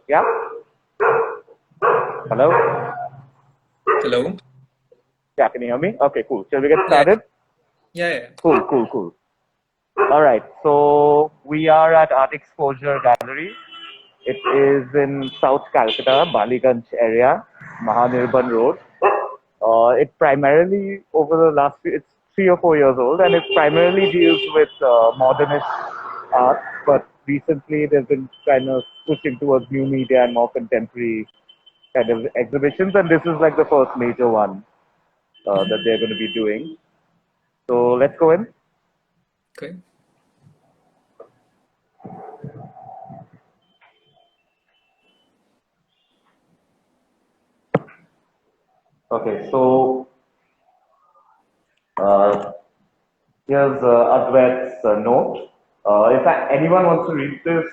Yeah. Hello. Hello. Yeah, can you hear me? Okay, cool. Shall we get Yeah, started? yeah, yeah. Cool, cool, cool. All right. So we are at Art Exposure Gallery. It is in South Calcutta, Baliganj area, Mahanirban Road. It primarily, over the last few, it's 3 or 4 years old, and it primarily deals with modernist art. But recently, they've been kind of pushing towards new media and more contemporary kind of exhibitions, and this is like the first major one that they're going to be doing. So let's go in. Okay. Okay, so uh, here's Adwait's note. Anyone wants to read this,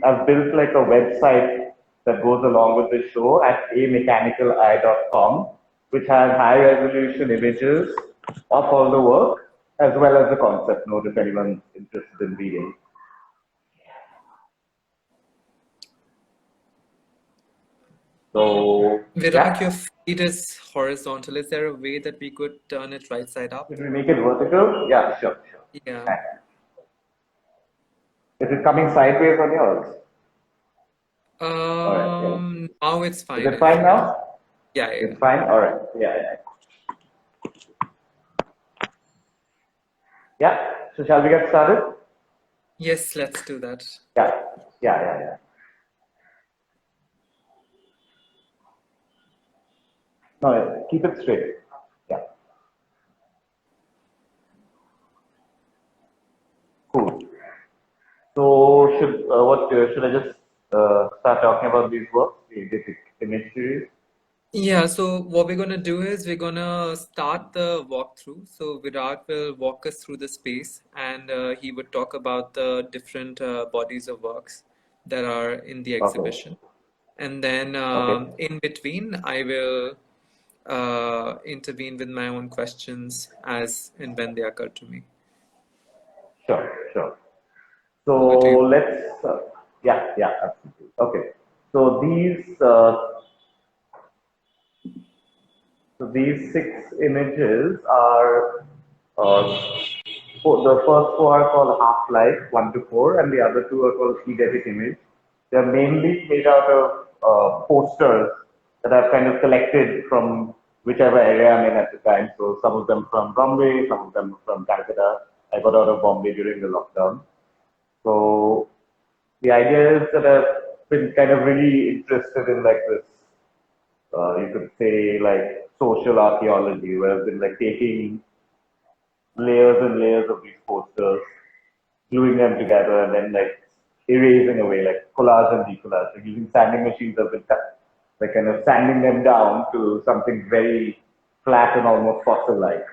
I've built like a website that goes along with the show at amechanical.com, which has high resolution images of all the work as well as the concept note if anyone's interested in reading. So Virag, your yeah, feed is horizontal. Is there a way that we could turn it right side up? if we make it vertical, yeah, sure, sure. Yeah. Is it coming sideways on yours? All right, yeah. Now it's Is fine it fine actually. now? Yeah, yeah. It's fine? All right. Yeah, yeah. Yeah. So shall we get started? Yes, let's do that. Yeah. Yeah, yeah, yeah. No, yeah, keep it straight. Yeah. Cool. So should I just start talking about these works, the image series? Yeah, so what we're gonna do is we're gonna start the walkthrough. So Virag will walk us through the space and he would talk about the different bodies of works that are in the Okay. exhibition. And then Okay. in between, I will intervene with my own questions as and when they occur to me. Sure, sure. Over to you. So yeah, yeah, absolutely. Okay. So these six images are uh, the first four are called half life, 1 to 4, and the other two are called eidetic image. They're mainly made out of posters that I've kind of collected from whichever area I'm in at the time. So some of them from Bombay, some of them from Calcutta. I got out of Bombay during the lockdown. So the idea is that I've been kind of really interested in like this you could say like social archaeology, where I've been like taking layers and layers of these posters, gluing them together, and then like erasing away, like collage and decollage. Like using sanding machines, I've been like kind of sanding them down to something very flat and almost fossil-like.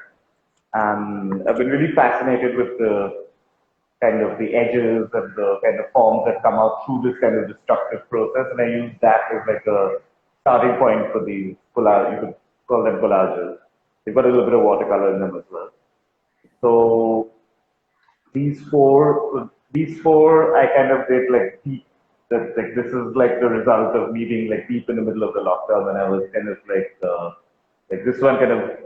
And I've been really fascinated with the kind of the edges and the kind of forms that come out through this kind of destructive process. And I use that as like a starting point for these collage. You could call them collages. They've got a little bit of watercolor in them as well. So these four, I kind of did like deep. That like this is like the result of me being like deep in the middle of the lockdown, when I was kind of like this one kind of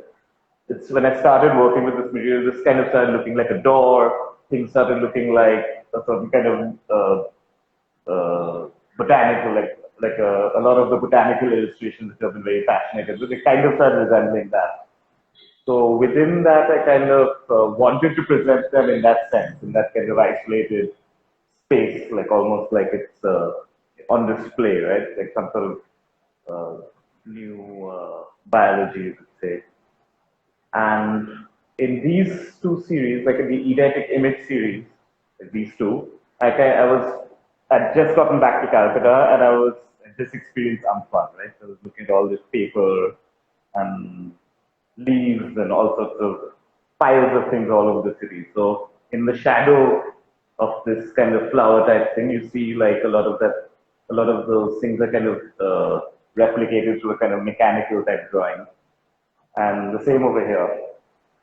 it's when I started working with this material, this kind of started looking like a door. Things started looking like a certain kind of botanical, like a lot of the botanical illustrations which I've been very fascinated with. They kind of started resembling that. So within that, I kind of wanted to present them in that sense, in that kind of isolated space, like almost like it's on display, right? Like some sort of new biology, you could say. And in these two series, like in the eidetic image series, like these two, I'd just gotten back to Calcutta and I was just experienced fun, right? So I was looking at all this paper and leaves and all sorts of piles of things all over the city. So in the shadow of this kind of flower type thing, you see like a lot of those things are kind of replicated through a kind of mechanical type drawing, and the same over here.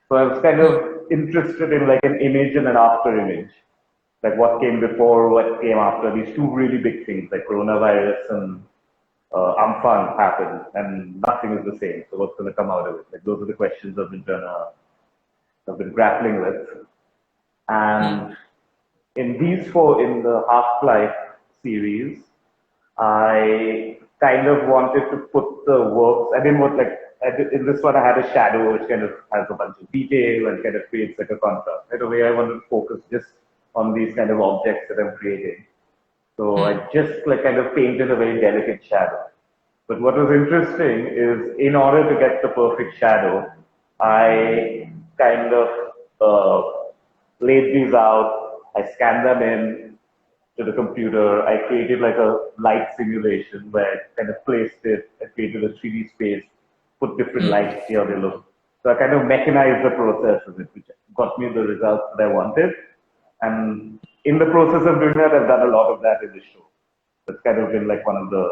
So I was kind Hmm. of interested in like an image and an after image. like what came before, what came after. These two really big things like coronavirus and Amphan happened, and nothing is the same. So what's going to come out of it? Like those are the questions I've been grappling with. Mm. And in in the Half-Life series, I kind of wanted to put the works. I didn't want like in this one I had a shadow which kind of has a bunch of detail and kind of creates like a contrast. Right away, I wanted to focus just on these kind of objects that I'm creating. So I Mm. just like kind of painted a very delicate shadow. But what was interesting is in order to get the perfect shadow, I kind of laid these out. I scanned them in to the computer. I created like a light simulation where I kind of placed it. I created a 3D space, put different Mm. lights, see how they look. So I kind of mechanized the process of it, which got me the results that I wanted. And in the process of doing that, I've done a lot of that in the show. That's kind of been like one of the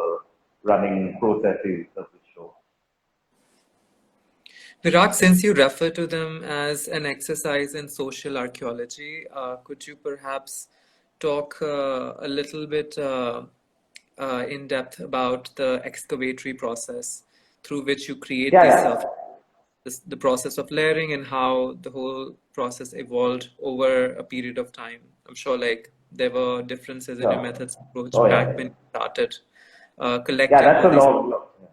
running processes of the show. Virag, since you refer to them as an exercise in social archaeology, could you perhaps talk a little bit in depth about the excavatory process through which you create Yeah, these yeah. surfaces, the process of layering, and how the whole process evolved over a period of time? I'm sure like there were differences in your Sure. methods approach Oh, back yeah. when you started Yeah, collecting that's all a these.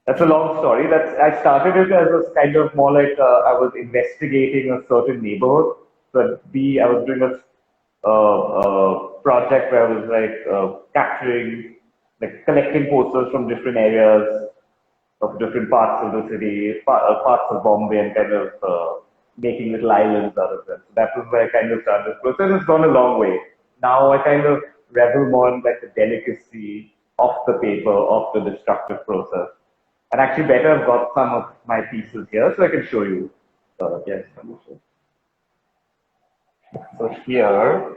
that's a long story. I started it as a kind of more like I was investigating a certain neighborhood. But I was doing a project where I was like capturing, like collecting posters from different areas of different parts of the city, parts of Bombay, and kind of making little islands out of them. So that was where I kind of started. The process has gone a long way. Now I kind of revel more in like the delicacy of the paper, of the destructive process. And actually, better, I've got some of my pieces here, so I can show you. Yes, I'm sure. So here,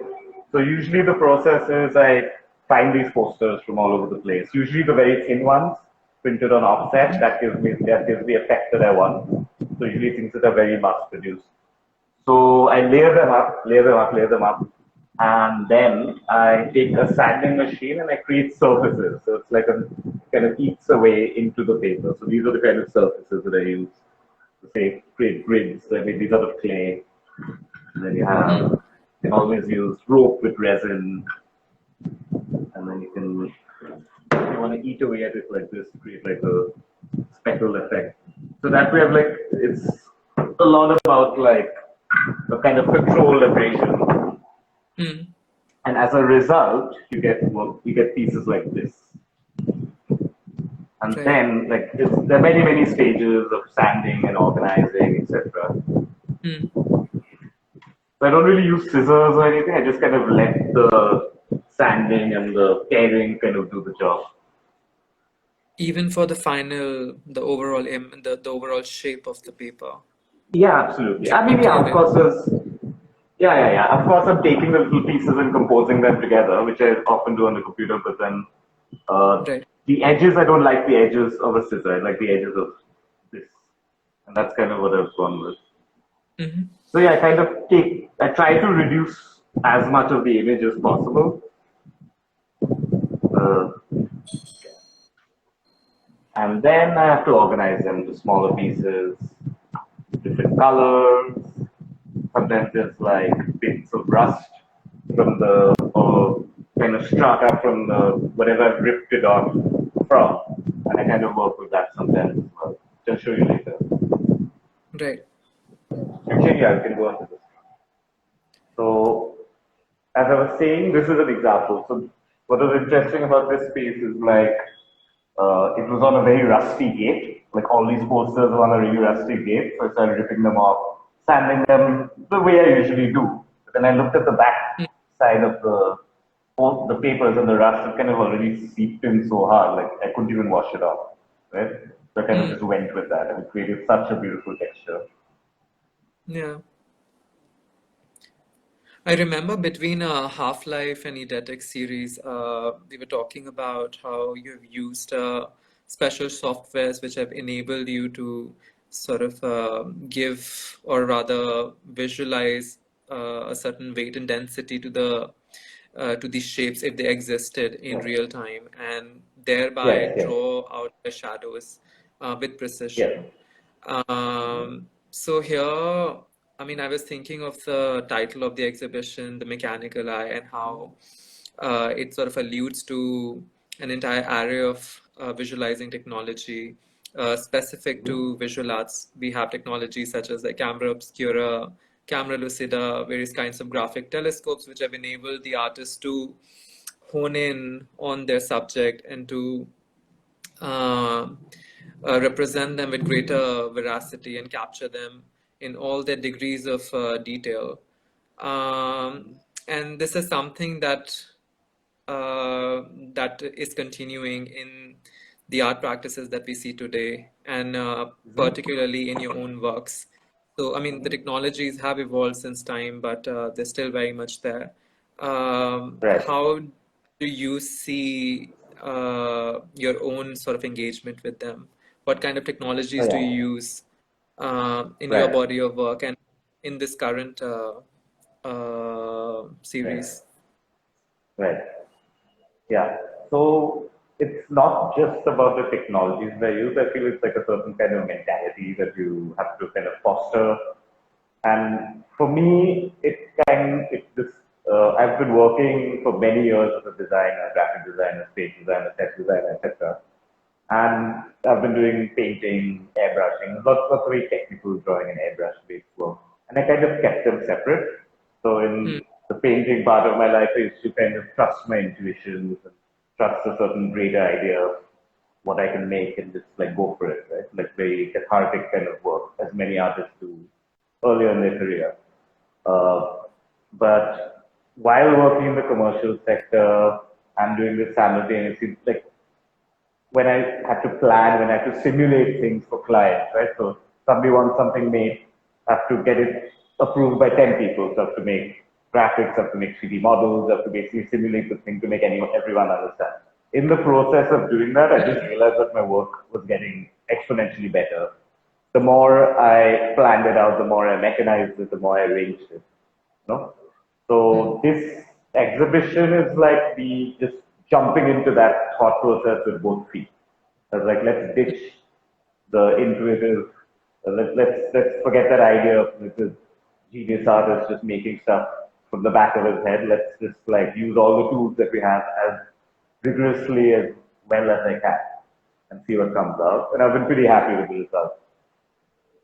so usually the process is I find these posters from all over the place. Usually the very thin ones, printed on offset. That gives the effect that I want. So usually things that are very mass produced. So I layer them up, layer them up, layer them up, and then I take a sanding machine and I create surfaces. So it's like a kind of eats away into the paper. So these are the kind of surfaces that I use to say create grids. So I make these out of clay. And then Mm. you can always use rope with resin, and then you can, if you want to eat away at it like this, to create like a speckle effect. So that way, I've like it's a lot about like a kind of controlled abrasion, Mm. and as a result, you get pieces like this. And Right. then there are many stages of sanding and organizing, etc. Mm. So I don't really use scissors or anything. I just kind of let the sanding and the tearing kind of do the job. Even for the final, the overall the overall shape of the paper. Yeah, absolutely. You I mean, don't yeah, leave of it. course, yeah. Of course, I'm taking the little pieces and composing them together, which I often do on the computer. But then Right. the edges, I don't like the edges of a scissor. I like the edges of this, and that's kind of what I've gone with. Hmm. So yeah, I try to reduce as much of the image as possible. Uh, and then I have to organize them into smaller pieces, different colors. Sometimes there's like bits of rust from the or kind of strata from the whatever I've ripped it off from, and I kind of work with that sometimes as well. I'll show you later. Right. Actually, yeah, I can go on to this. So, as I was saying, this is an example. So, what was interesting about this piece is like it was on a very rusty gate. Like all these posters were on a really rusty gate. So I started ripping them off, sanding them the way I usually do. But then I looked at the back Mm. side of both the papers and the rust had kind of already seeped in so hard, like I couldn't even wash it off. Right? So I kind of Mm. just went with that and it created such a beautiful texture. Yeah. I remember between Half-Life and Eidetic series, we were talking about how you've used special softwares which have enabled you to sort of give or rather visualize a certain weight and density to these shapes if they existed in Yes. real time, and thereby Yes. Yes. draw out the shadows with Yes. precision. So here, I mean, I was thinking of the title of the exhibition, The Mechanical Eye, and how it sort of alludes to an entire array of visualizing technology specific to visual arts. We have technologies such as the camera obscura, camera lucida, various kinds of graphic telescopes, which have enabled the artists to hone in on their subject and to uh, represent them with greater veracity and capture them in all their degrees of detail. And this is something uh, that is continuing in the art practices that we see today, and particularly in your own works. So, I mean, the technologies have evolved since time, but they're still very much there. Right. How do you see your own sort of engagement with them? What kind of Oh technologies do yeah. you use in your Right. body of work and in this current Right. series? Right. Yeah. So it's not just about the technologies they use. I feel it's like a certain kind of mentality that you have to kind of foster. And for me, it's this. I've been working for many years as a designer, graphic designer, stage designer, set designer, etc. And I've been doing painting, airbrushing, lots of very technical drawing and airbrush based work. And I kind of kept them separate. So Hmm. in the painting part of my life, I used to kind of trust my intuitions and trust a certain greater idea of what I can make and just like go for it, right? Like very cathartic kind of work, as many artists do earlier in their career. Uh, but while working in the commercial sector, I'm doing this simultaneously, like when I had to plan, when I had to simulate things for clients, right? So somebody wants something made, I have to get it approved by 10 people. So I have to make graphics, I have to make 3D models, I have to basically simulate the thing to make everyone understand. In the process of doing that, I just realized that my work was getting exponentially better. The more I planned it out, the more I mechanized it, the more I arranged it. No? So Hmm. this exhibition is like the just jumping into that thought process with both feet. It's like let's ditch the intuitive. Let's forget that idea of this genius artist just making stuff from the back of his head. Let's just like use all the tools that we have as rigorously as well as I can and see what comes out. And I've been pretty happy with the results.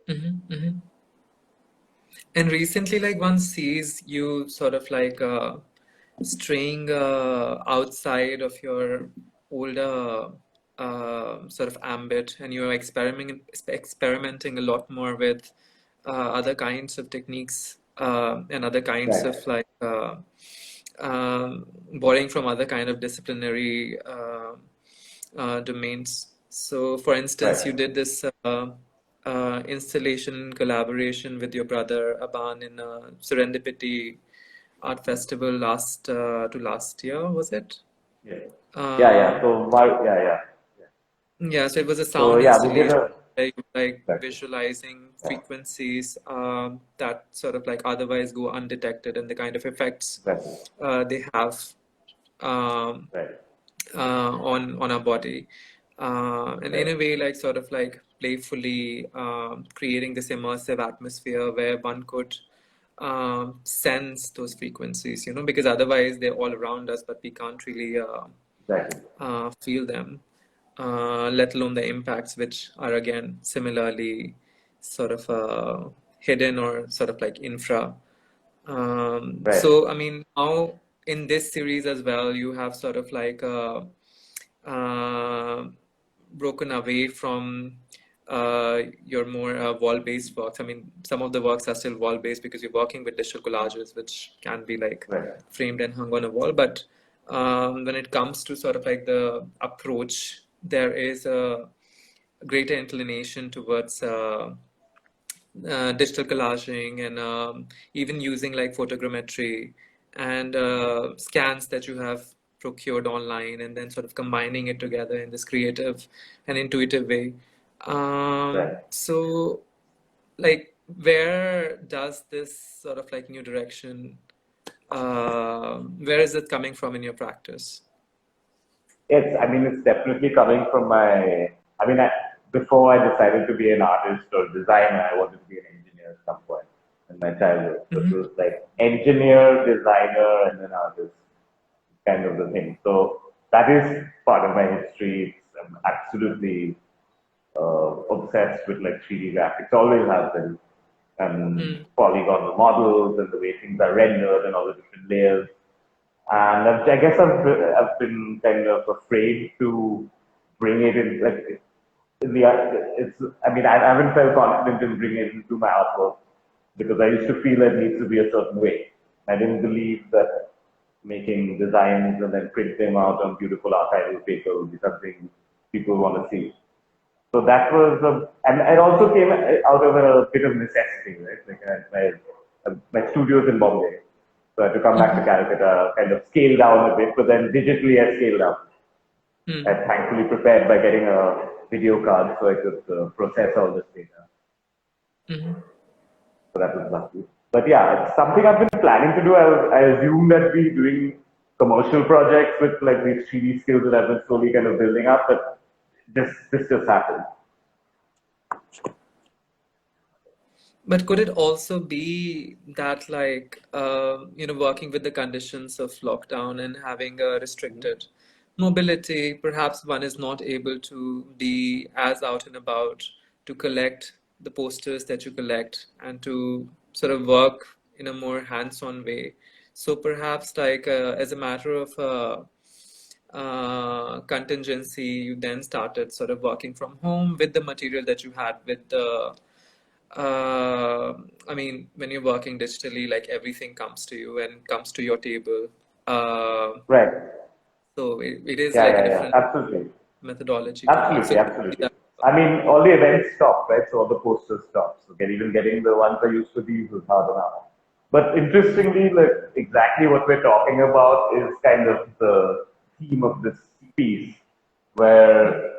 Hmm. And recently, like one sees you sort of like straying outside of your older sort of ambit, and you're experimenting a lot more with other kinds of techniques and other kinds Right, of like borrowing from other kind of disciplinary domains. So, for instance, you right. did this installation in collaboration with your brother Aban in Serendipity Art Festival last year, was it? Yeah, yeah, yeah. Uh, yeah, so it was a So sound yeah, we did installation a where you like exactly. visualizing Yeah, frequencies that sort of like otherwise go undetected, and the kind of effects exactly. they have um, Right, on our body, and in right, a way, like sort of like playfully creating this immersive atmosphere where one could sense those frequencies, because otherwise they're all around us, but we can't really exactly. feel them, let alone the impacts, which are again similarly sort of hidden or sort of like infra. Right. So, I mean, now in this series as well, you have sort of like uh, broken away from your more wall-based works. I mean, some of the works are still wall-based because you're working with digital collages, which can be like Right. framed and hung on a wall. But when it comes to sort of like the approach, there is a greater inclination towards digital collaging and even using like photogrammetry and scans that you have procured online and then sort of combining it together in this creative and intuitive way. Right. So, like, where does this sort of like new direction, where is it coming from in your practice? It's definitely coming from I mean, before I decided to be an artist or designer, I wanted to be an engineer at some point in my childhood. So it Hmm. was like engineer, designer, and then artist, kind of the thing. So that is part of my history. I'm absolutely obsessed with like 3D graphics, always have been, and Mm. polygonal models and the way things are rendered and all the different layers. And I guess I've been kind of afraid to bring it in, like, in the, it's, I mean, I haven't felt confident in bringing it into my artwork because I used to feel it needs to be a certain way. I didn't believe that making designs and then print them out on beautiful archival paper would be something people want to see. So that was, and it also came out of a bit of necessity, right? Like my studio's in Bombay, so I had to come back to Hmm. Calcutta, kind of scale down a bit, but then digitally I scaled up. I Mm. thankfully prepared by getting a video card so I could process all this data. Hmm. So that was lucky. But yeah, it's something I've been planning to do. I assumed I'd be doing commercial projects with like these 3D skills that I've been slowly kind of building up, but this just happened. But could it also be that, like, working with the conditions of lockdown and having a restricted mobility, perhaps one is not able to be as out and about to collect the posters that you collect and to sort of work in a more hands-on way. So perhaps, like, as a matter of contingency, you then started sort of working from home with the material that you had with the I mean, when you're working digitally, like everything comes to you and comes to your table. Uh, Right. so it is Yeah, like a yeah, yeah. different Absolutely. methodology to work. So Absolutely, it could be absolutely. that. I mean, all the events stopped, right? So all the posters stopped. So even getting the ones I used to use was hard enough. But interestingly, like exactly what we're talking about is kind of the theme of this piece, where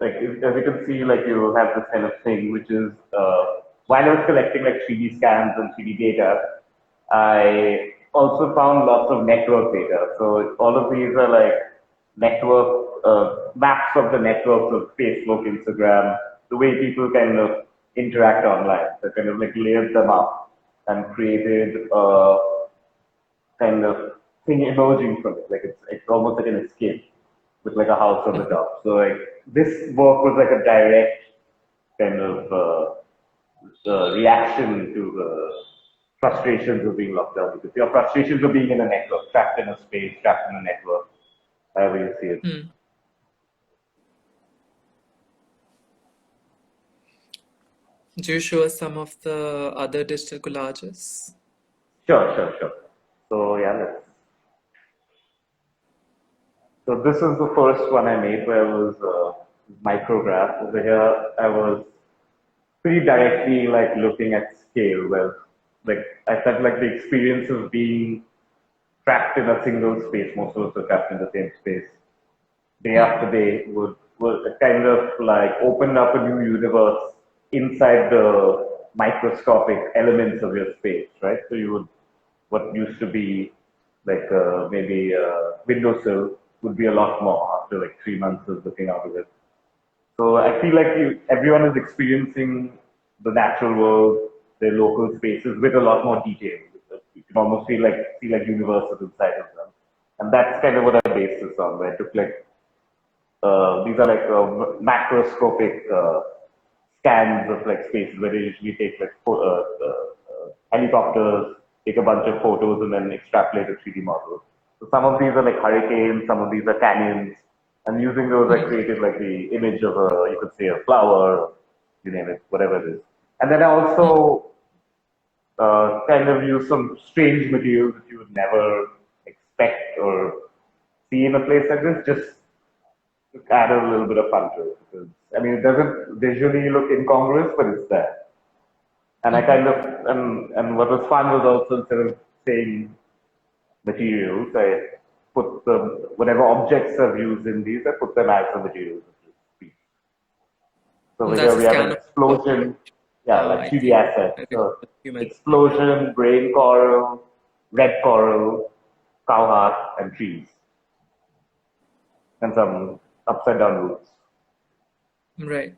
like as you can see, like you have this kind of thing, which is while I was collecting like 3D scans and 3D data, I also found lots of network data. So all of these are like network maps of the networks of Facebook, Instagram, the way people kind of interact online. So kind of like layered them up and created kind of thing emerging from it. Like it's almost like an escape with like a house on the top. So like this work was like a direct kind of reaction to the frustrations of being locked down because your frustrations of being in a network, trapped in a space, trapped in a network, however you see it. Hmm. Do you show us some of the other digital collages? Sure, sure, sure. So yeah, so this is the first one I made where I was micrograph. Over here, I was pretty directly like looking at scale. Well, like I felt like the experience of being trapped in a single space, most of us are trapped in the same space, day Hmm. after day would kind of like open up a new universe inside the microscopic elements of your space, right? So you would, what used to be like maybe a windowsill would be a lot more after like 3 months of looking out of it. So I feel like everyone is experiencing the natural world, their local spaces with a lot more detail. You can almost feel like universes inside of them, and that's kind of what I based this on. Where I took like these are like macroscopic scans of like spaces where they usually take like helicopters, take a bunch of photos, and then extrapolate a 3D model. So some of these are like hurricanes, some of these are canyons, and using those, I Hmm. created like the image of a, you could say a flower, you name it, whatever it is. And then I Hmm. also kind of use some strange materials that you would never expect or see in a place like this, just to add a little bit of fun to it. Because, I mean, it doesn't visually look incongruous, but it's there. And I Hmm. kind of, and what was fun was also instead of saying materials, I put the, whatever objects I've used in these, I put them as the materials of this piece. So over That's here a we have scan an of. explosion. Yeah, like I 3D think assets. I So recall you mentioned that. explosion, brain coral, red coral, cow heart, and trees, and some upside down roots. Right.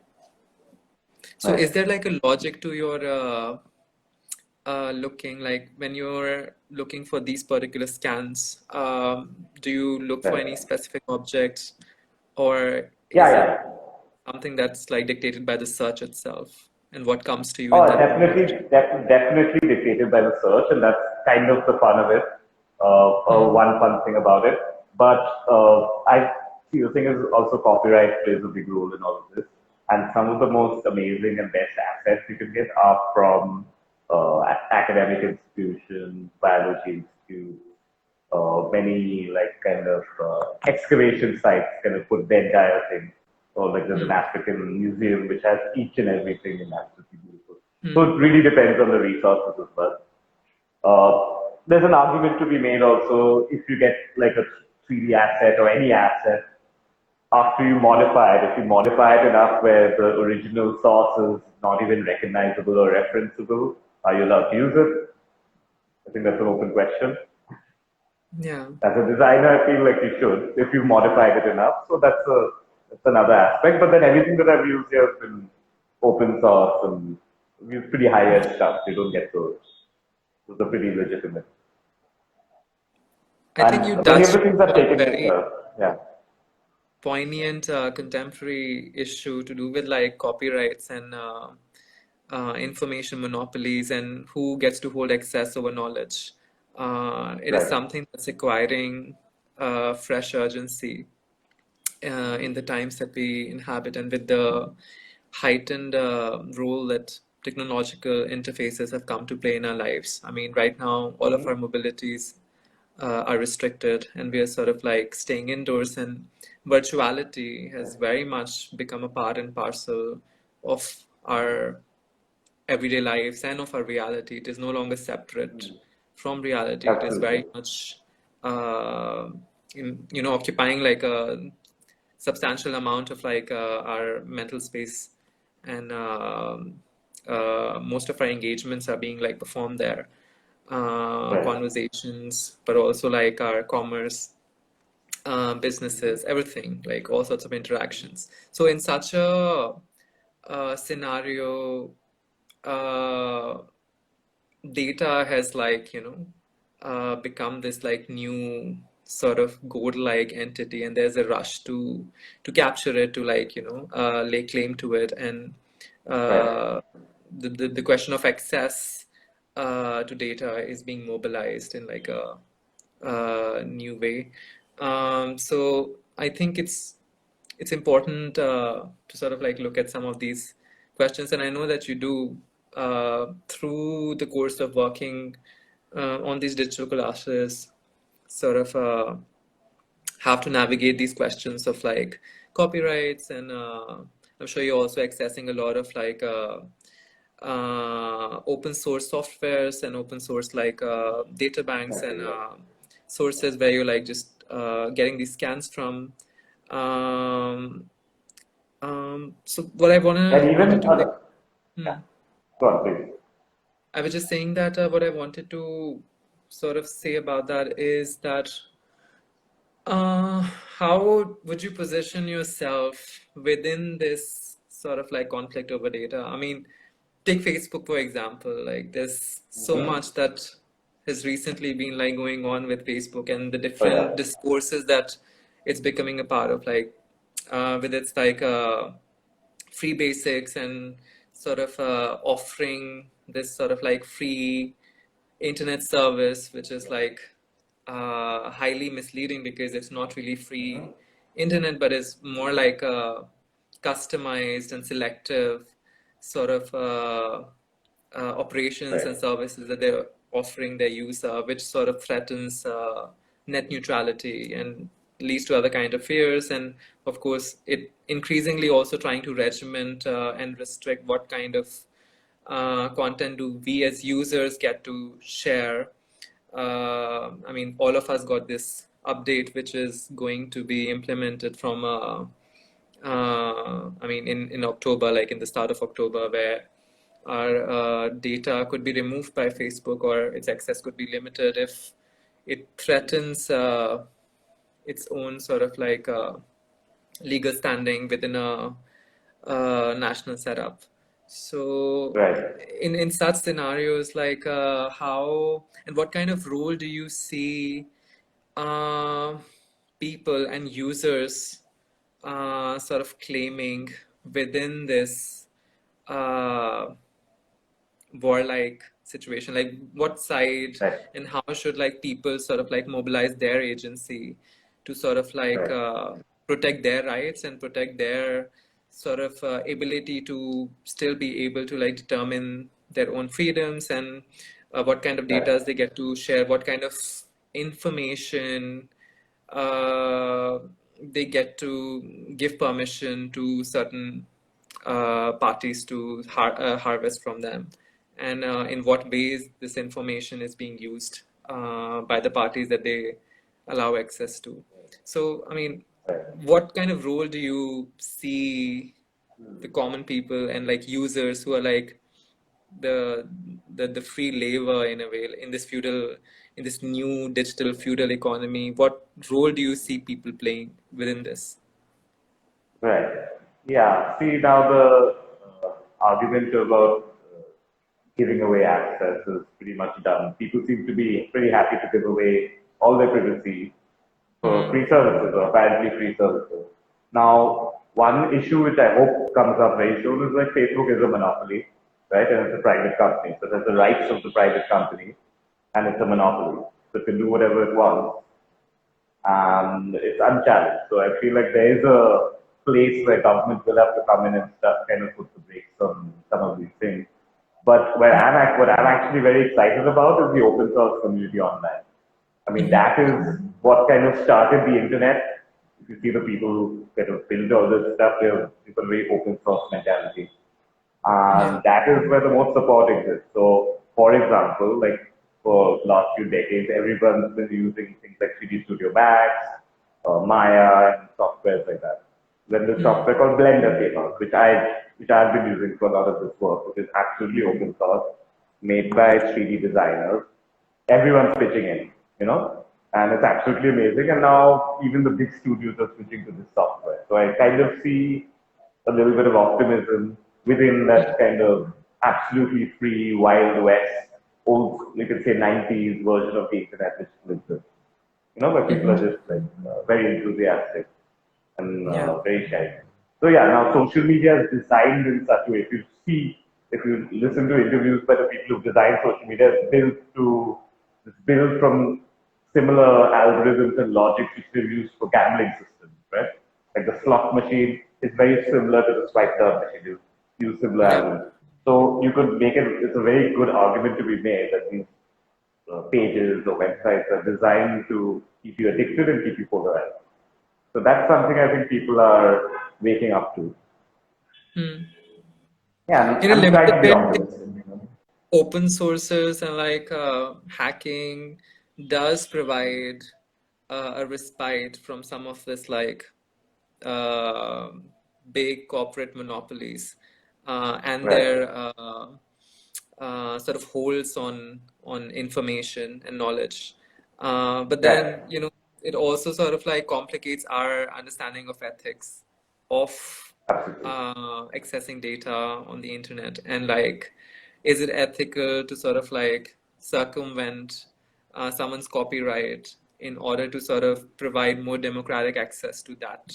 So Right. is there like a logic to your looking like when you're looking for these particular scans, do you look for any Right. specific objects or Yeah, is it yeah. something that's like dictated by the search itself and what comes to you in Oh, that moment? definitely dictated by the search, and that's kind of the fun of it. Hmm. One fun thing about it. But I see the thing is also copyright plays a big role in all of this. And some of the most amazing and best assets you can get are from academic institutions, biology institutes, many like kind of excavation sites kind of put dead dioxin. Or like there's an Hmm. African museum which has each and everything and that's pretty beautiful. So Hmm. it really depends on the resources as well. There's an argument to be made also if you get like a 3D asset or any asset after you modify it, if you modify it enough where the original source is not even recognizable or referenceable, are you allowed to use it? I think that's an open question. Yeah. As a designer, I feel like you should if you've modified it enough. So that's another aspect. But then everything that I've used here has been open source and we use pretty high end stuff. You don't get those. Those are pretty legitimate. I think you And many of touched the things are on a taken. very Yeah, poignant contemporary issue to do with like copyrights and information monopolies and who gets to hold access over knowledge. It is right, something that's acquiring fresh urgency in the times that we inhabit and with the heightened role that technological interfaces have come to play in our lives. I mean, right now, all of our mobilities are restricted and we are sort of like staying indoors, and virtuality has very much become a part and parcel of our everyday lives and of our reality. It is no longer separate from reality. It is absolutely, very much, occupying like a substantial amount of like our mental space, and most of our engagements are being like performed there. right. Conversations, but also like our commerce, businesses, everything, like all sorts of interactions. So in such a scenario, uh, data has like become this like new sort of gold-like entity, and there's a rush to capture it, to like lay claim to it, and Right. uh, the question of access to data is being mobilized in like a new way. So I think it's important to sort of like look at some of these questions, and I know that you do through the course of working on these digital collages, sort of have to navigate these questions of like copyrights, and I'm sure you're also accessing a lot of like open source softwares and open source like data banks Exactly, and yeah. sources where you're like just getting these scans from. Um, so what I And wanted even to like, other, hmm, yeah, go on, please. I was just saying that what I wanted to sort of say about that is that Uh, how would you position yourself within this sort of like conflict over data? I mean, take Facebook for example. Like, there's so much that has recently been like going on with Facebook and the Oh, yeah. different discourses that it's becoming a part of, like with its like free basics and sort of offering this sort of like free internet service, which is like highly misleading because it's not really free internet, but it's more like a customized and selective sort of operations and Right. services that they're offering their user, which sort of threatens net neutrality and leads to other kind of fears. And of course, it increasingly also trying to regiment and restrict what kind of content do we as users get to share. I mean, all of us got this update, which is going to be implemented from, I mean, in October, like in the start of October, where our data could be removed by Facebook, or its access could be limited if it threatens its own sort of like legal standing within a national setup. So, Right. in such scenarios, like how and what kind of role do you see uh, people and users sort of claiming within this uh, warlike situation? Like what side Right. and how should like people sort of like mobilize their agency to sort of like Right. protect their rights and protect their sort of ability to still be able to like determine their own freedoms, and what kind of Right. data they get to share, what kind of information uh, they get to give permission to certain parties to harvest from them, and in what ways this information is being used by the parties that they allow access to. So, I mean, Right. what kind of role do you see the common people and like users who are like the the free labor in a way in this feudal, in this new digital feudal economy? What role do you see people playing within this? Right. Yeah. See, now the argument about giving away access is pretty much done. People seem to be pretty happy to give away all their privacy for Hmm. free services or apparently free services. Now, one issue which I hope comes up very soon is like Facebook is a monopoly, right? And it's a private company. So there's the rights of the private company and it's a monopoly. So it can do whatever it wants and it's unchallenged. So I feel like there is a place where government will have to come in and stuff, kind of put the brakes on some of these things. But what I'm actually very excited about is the open source community online. I mean, Hmm. that is what kind of started the internet. If you see the people who kind of build all this stuff, they're people very open source mentality. Yeah. And that is where the most support exists. So, for example, like for last few decades, everyone's been using things like 3D Studio Max, Maya, and softwares like that. Then the Hmm. software called Blender came out, which I've been using for a lot of this work, which is absolutely open source, made by 3D designers. Everyone's pitching in, you know, and it's absolutely amazing. And now even the big studios are switching to this software. So I kind of see a little bit of optimism within that kind of absolutely free Wild West, old, you could say 90s version of the internet which still exists. You know, where people are Hmm. just like very enthusiastic and Yeah. very shy. So yeah, now social media is designed in such a way. If you listen to interviews by the people who design social media, it's built from similar algorithms and logic which they use for gambling systems, right? Like the slot machine is very similar to the swipe down machine. You use similar Yeah. algorithms. So you could make it. It's a very good argument to be made that these pages or websites are designed to keep you addicted and keep you polarized. So that's something I think people are waking up to. Hmm. Yeah, In a I'm trying limited to be way, optimistic. open sources and like hacking does provide a respite from some of this like uh, big corporate monopolies and Right, their sort of holds on information and knowledge. But right, then, it also sort of like complicates our understanding of ethics of absolutely. accessing data on the internet, and like, is it ethical to sort of like circumvent someone's copyright in order to sort of provide more democratic access to that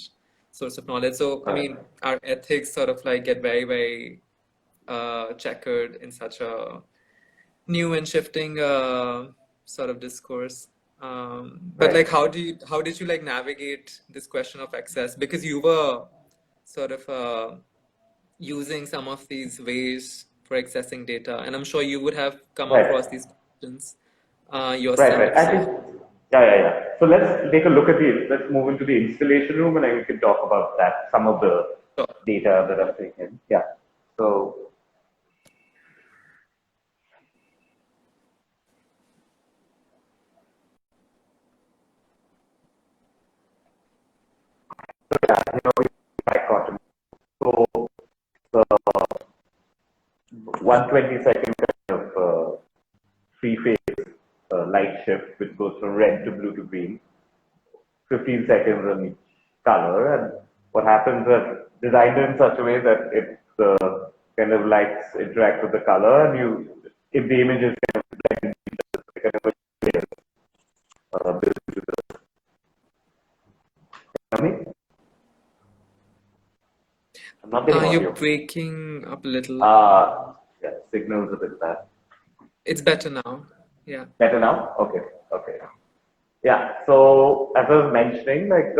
source of knowledge? So, I Correct. mean, our ethics sort of like get very, very checkered in such a new and shifting sort of discourse. But Right. like, how did you like navigate this question of access? Because you were sort of using some of these ways for accessing data, and I'm sure you would have come across Right. these questions Right, right. yourself. I So, think, yeah. So let's move into the installation room and then we can talk about that, some of the sure. data that I've taken. Yeah. So, you know, I got to- so the, 20-second kind of free phase light shift, which goes from red to blue to green. 15 seconds on each color, and what happens is designed in such a way that it kind of lights interact with the color, and if the image is kind of blended, kind of built into the. I'm not getting You're audio. breaking up a little. Yeah, signal's a bit bad. It's better now. Yeah. Better now? Okay, okay. Yeah, so as I was mentioning, like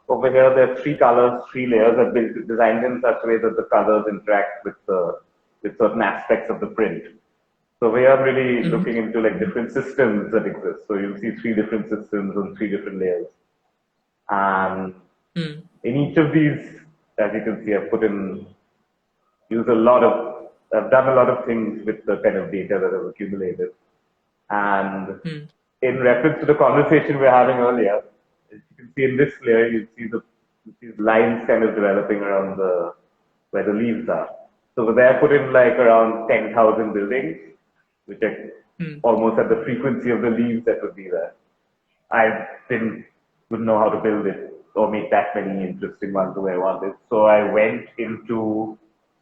over here, there are three colors, three layers are built, designed in such a way that the colors interact with certain aspects of the print. So we are really looking into like different systems that exist. So you'll see three different systems on three different layers. And in each of these, as you can see, I've done a lot of things with the kind of data that I've accumulated. And in reference to the conversation we were having earlier, as you can see in this layer, you see these lines kind of developing around where the leaves are. So there I put in like around 10,000 buildings, which are almost at the frequency of the leaves that would be there. I wouldn't know how to build it or make that many interesting ones the way I wanted. So I went into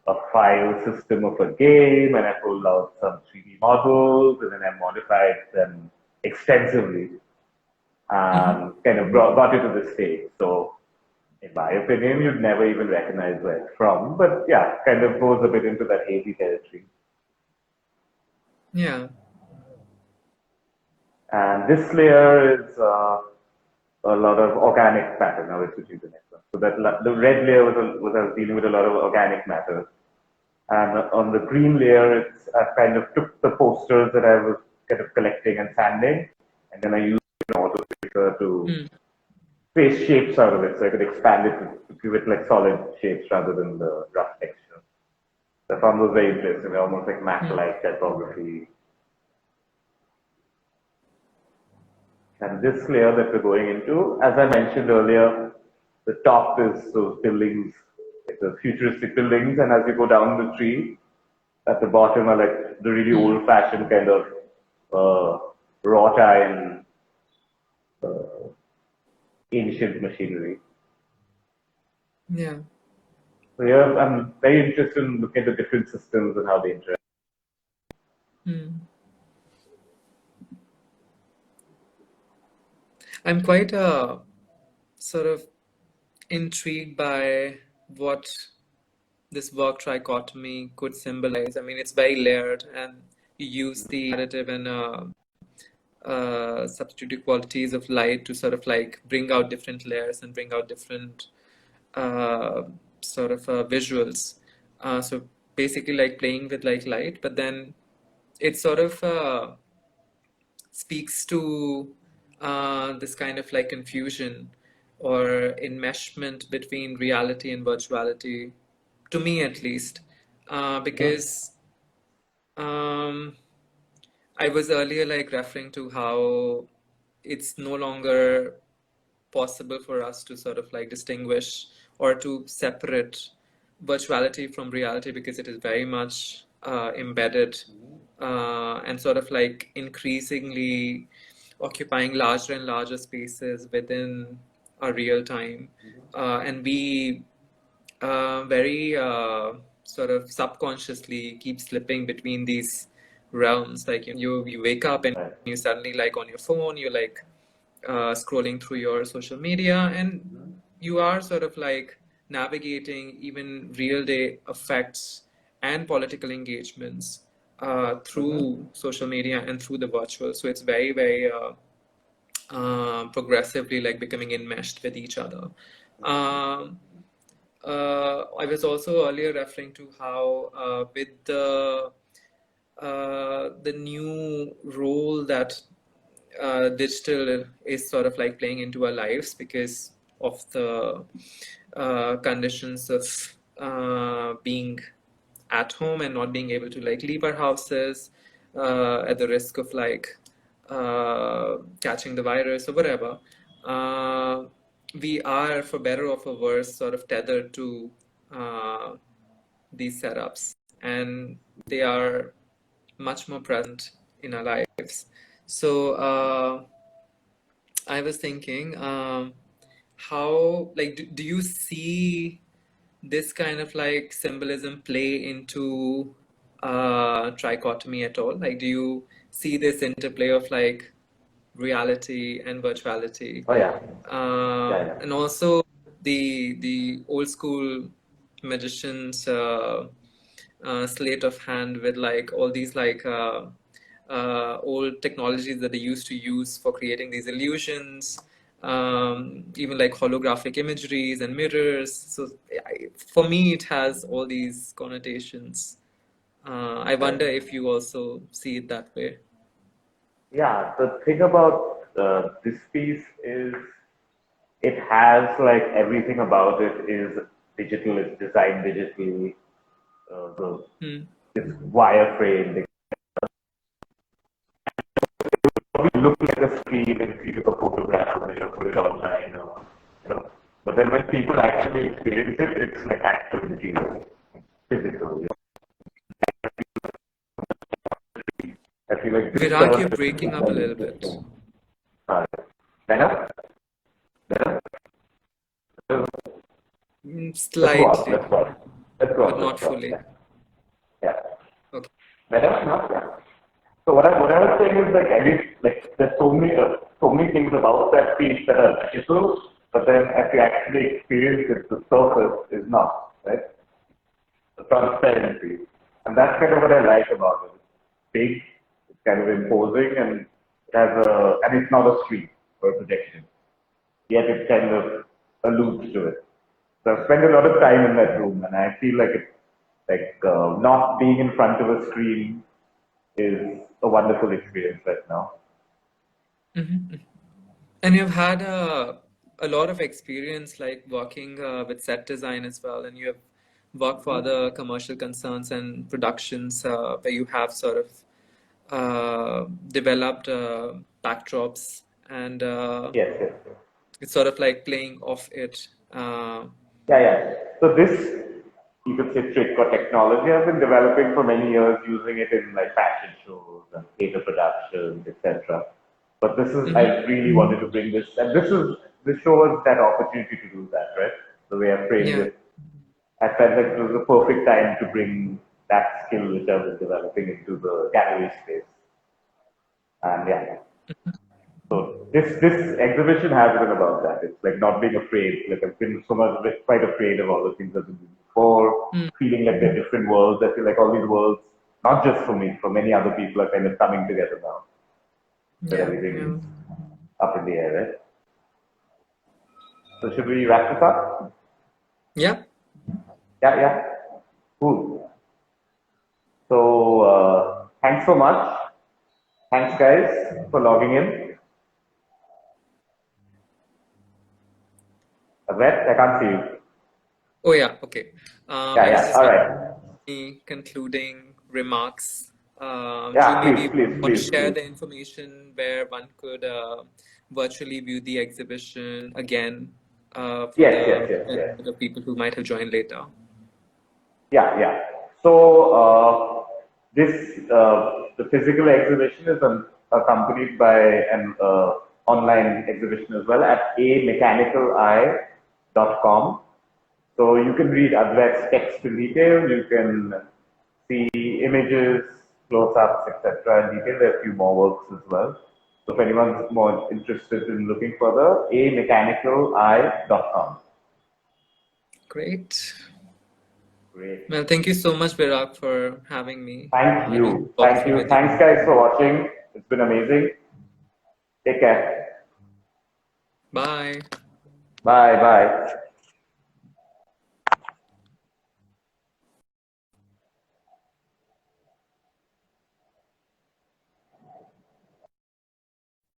a file system of a game, and I pulled out some 3D models, and then I modified them extensively and kind of got it to this stage. So in my opinion, you'd never even recognize where it's from, but yeah, kind of goes a bit into that hazy territory. Yeah. And this layer is a lot of organic matter. Now it's switching to the next one. So that the red layer was dealing with a lot of organic matter. And on the green layer, I kind of took the posters that I was kind of collecting and sanding, and then I used auto picker to face shapes out of it, so I could expand it to give it like solid shapes rather than the rough texture. So I found those very interesting, almost like matte-like typography. And this layer that we're going into, as I mentioned earlier, the top is those buildings, like the futuristic buildings, and as you go down the tree, at the bottom are like the really old-fashioned kind of wrought iron ancient machinery. Yeah. So here I'm very interested in looking at the different systems and how they interact. I'm quite sort of intrigued by what this work trichotomy could symbolize. I mean, it's very layered, and you use the additive and substitutive qualities of light to sort of like bring out different layers and bring out different sort of visuals. So basically, like playing with like light, but then it sort of speaks to this kind of like confusion or enmeshment between reality and virtuality, to me at least, because I was earlier like referring to how it's no longer possible for us to sort of like distinguish or to separate virtuality from reality because it is very much embedded and sort of like increasingly occupying larger and larger spaces within our real time. And we very sort of subconsciously keep slipping between these realms. Like you wake up and you suddenly like on your phone, you're like scrolling through your social media, and you are sort of like navigating even real day effects and political engagements through social media and through the virtual. So it's very, very progressively like becoming enmeshed with each other. I was also earlier referring to how with the new role that digital is sort of like playing into our lives because of the conditions of being at home and not being able to like leave our houses at the risk of like catching the virus or whatever. We are, for better or for worse, sort of tethered to these setups, and they are much more present in our lives. So I was thinking, how, like, do you see this kind of like symbolism play into trichotomy at all? Like, do you see this interplay of like reality and virtuality? Oh yeah, yeah, yeah. And also the old school magicians sleight of hand with like all these like old technologies that they used to use for creating these illusions, even like holographic imageries and mirrors. So for me, it has all these connotations. I wonder Right. if you also see it that way. Yeah, the thing about this piece is it has like everything about it is digital. It's designed digitally. Hmm. It's wireframe. It looks like a screen if you took a photograph and you put it online. But then when people actually experience it, it's like actual material, physical. I feel like this Virag, turns you're it breaking up a little bit. uh, better. Better. Let's go up. Slightly, Let's go up. Let's go but up. not Let's go up. fully. Yeah. Yeah. Okay. Better? No? Yeah. So what I was saying is like there's so many things about that piece that are digital, but then as you actually experience it, the surface is not, right? The transparency. And that's kind of what I like about it. It's big, it's kind of imposing, and it's not a screen or a projection. Yet it kind of alludes to it. So I've spent a lot of time in that room, and I feel like it's like not being in front of a screen is a wonderful experience right now. Mhm. And you've had a lot of experience like working with set design as well, and you have worked for other commercial concerns and productions where you have sort of developed backdrops and Yes, yes, yes. it's sort of like playing off it. Uh, Yeah, yeah. So this, you could say trick or technology, I've been developing for many years using it in like fashion shows and theater productions, etc. But this is, mhm. I really wanted to bring this, and this show was that opportunity to do that, right? The way I framed Yeah. it. I felt like it was the perfect time to bring that skill which I was developing into the gallery space. And yeah, so this exhibition has been about that. It's like not being afraid. Like I've been so much quite afraid of all the things I've been doing before, Mm. feeling like they're different worlds. I feel like all these worlds, not just for me, for many other people, are kind of coming together now. That Yeah. everything is Yeah. up in the air, right? So should we wrap this up? Yeah. Yeah, yeah. Cool. So thanks so much. Thanks guys for logging in. Adwait, I can't see you. Oh, yeah. Okay. Yeah, I was yeah. just All going right. to any concluding remarks. Do you Yeah, maybe please, please, want to please, share please. the information where one could virtually view the exhibition again for Yes, yes, the yes, yes. benefit of people who might have joined later? Yeah, yeah. So this the physical exhibition is accompanied by an online exhibition as well at amechanical.com. So you can read Adwait's text in detail. You can see images, close-ups, etc. in detail. There are a few more works as well. So if anyone's more interested in looking further, amechanical.com. Great. Great. Well, thank you so much, Virag, for having me Thank and you. walk Thank through you. with you. Thanks, guys, for watching. It's been amazing. Take care. Bye. Bye. Bye.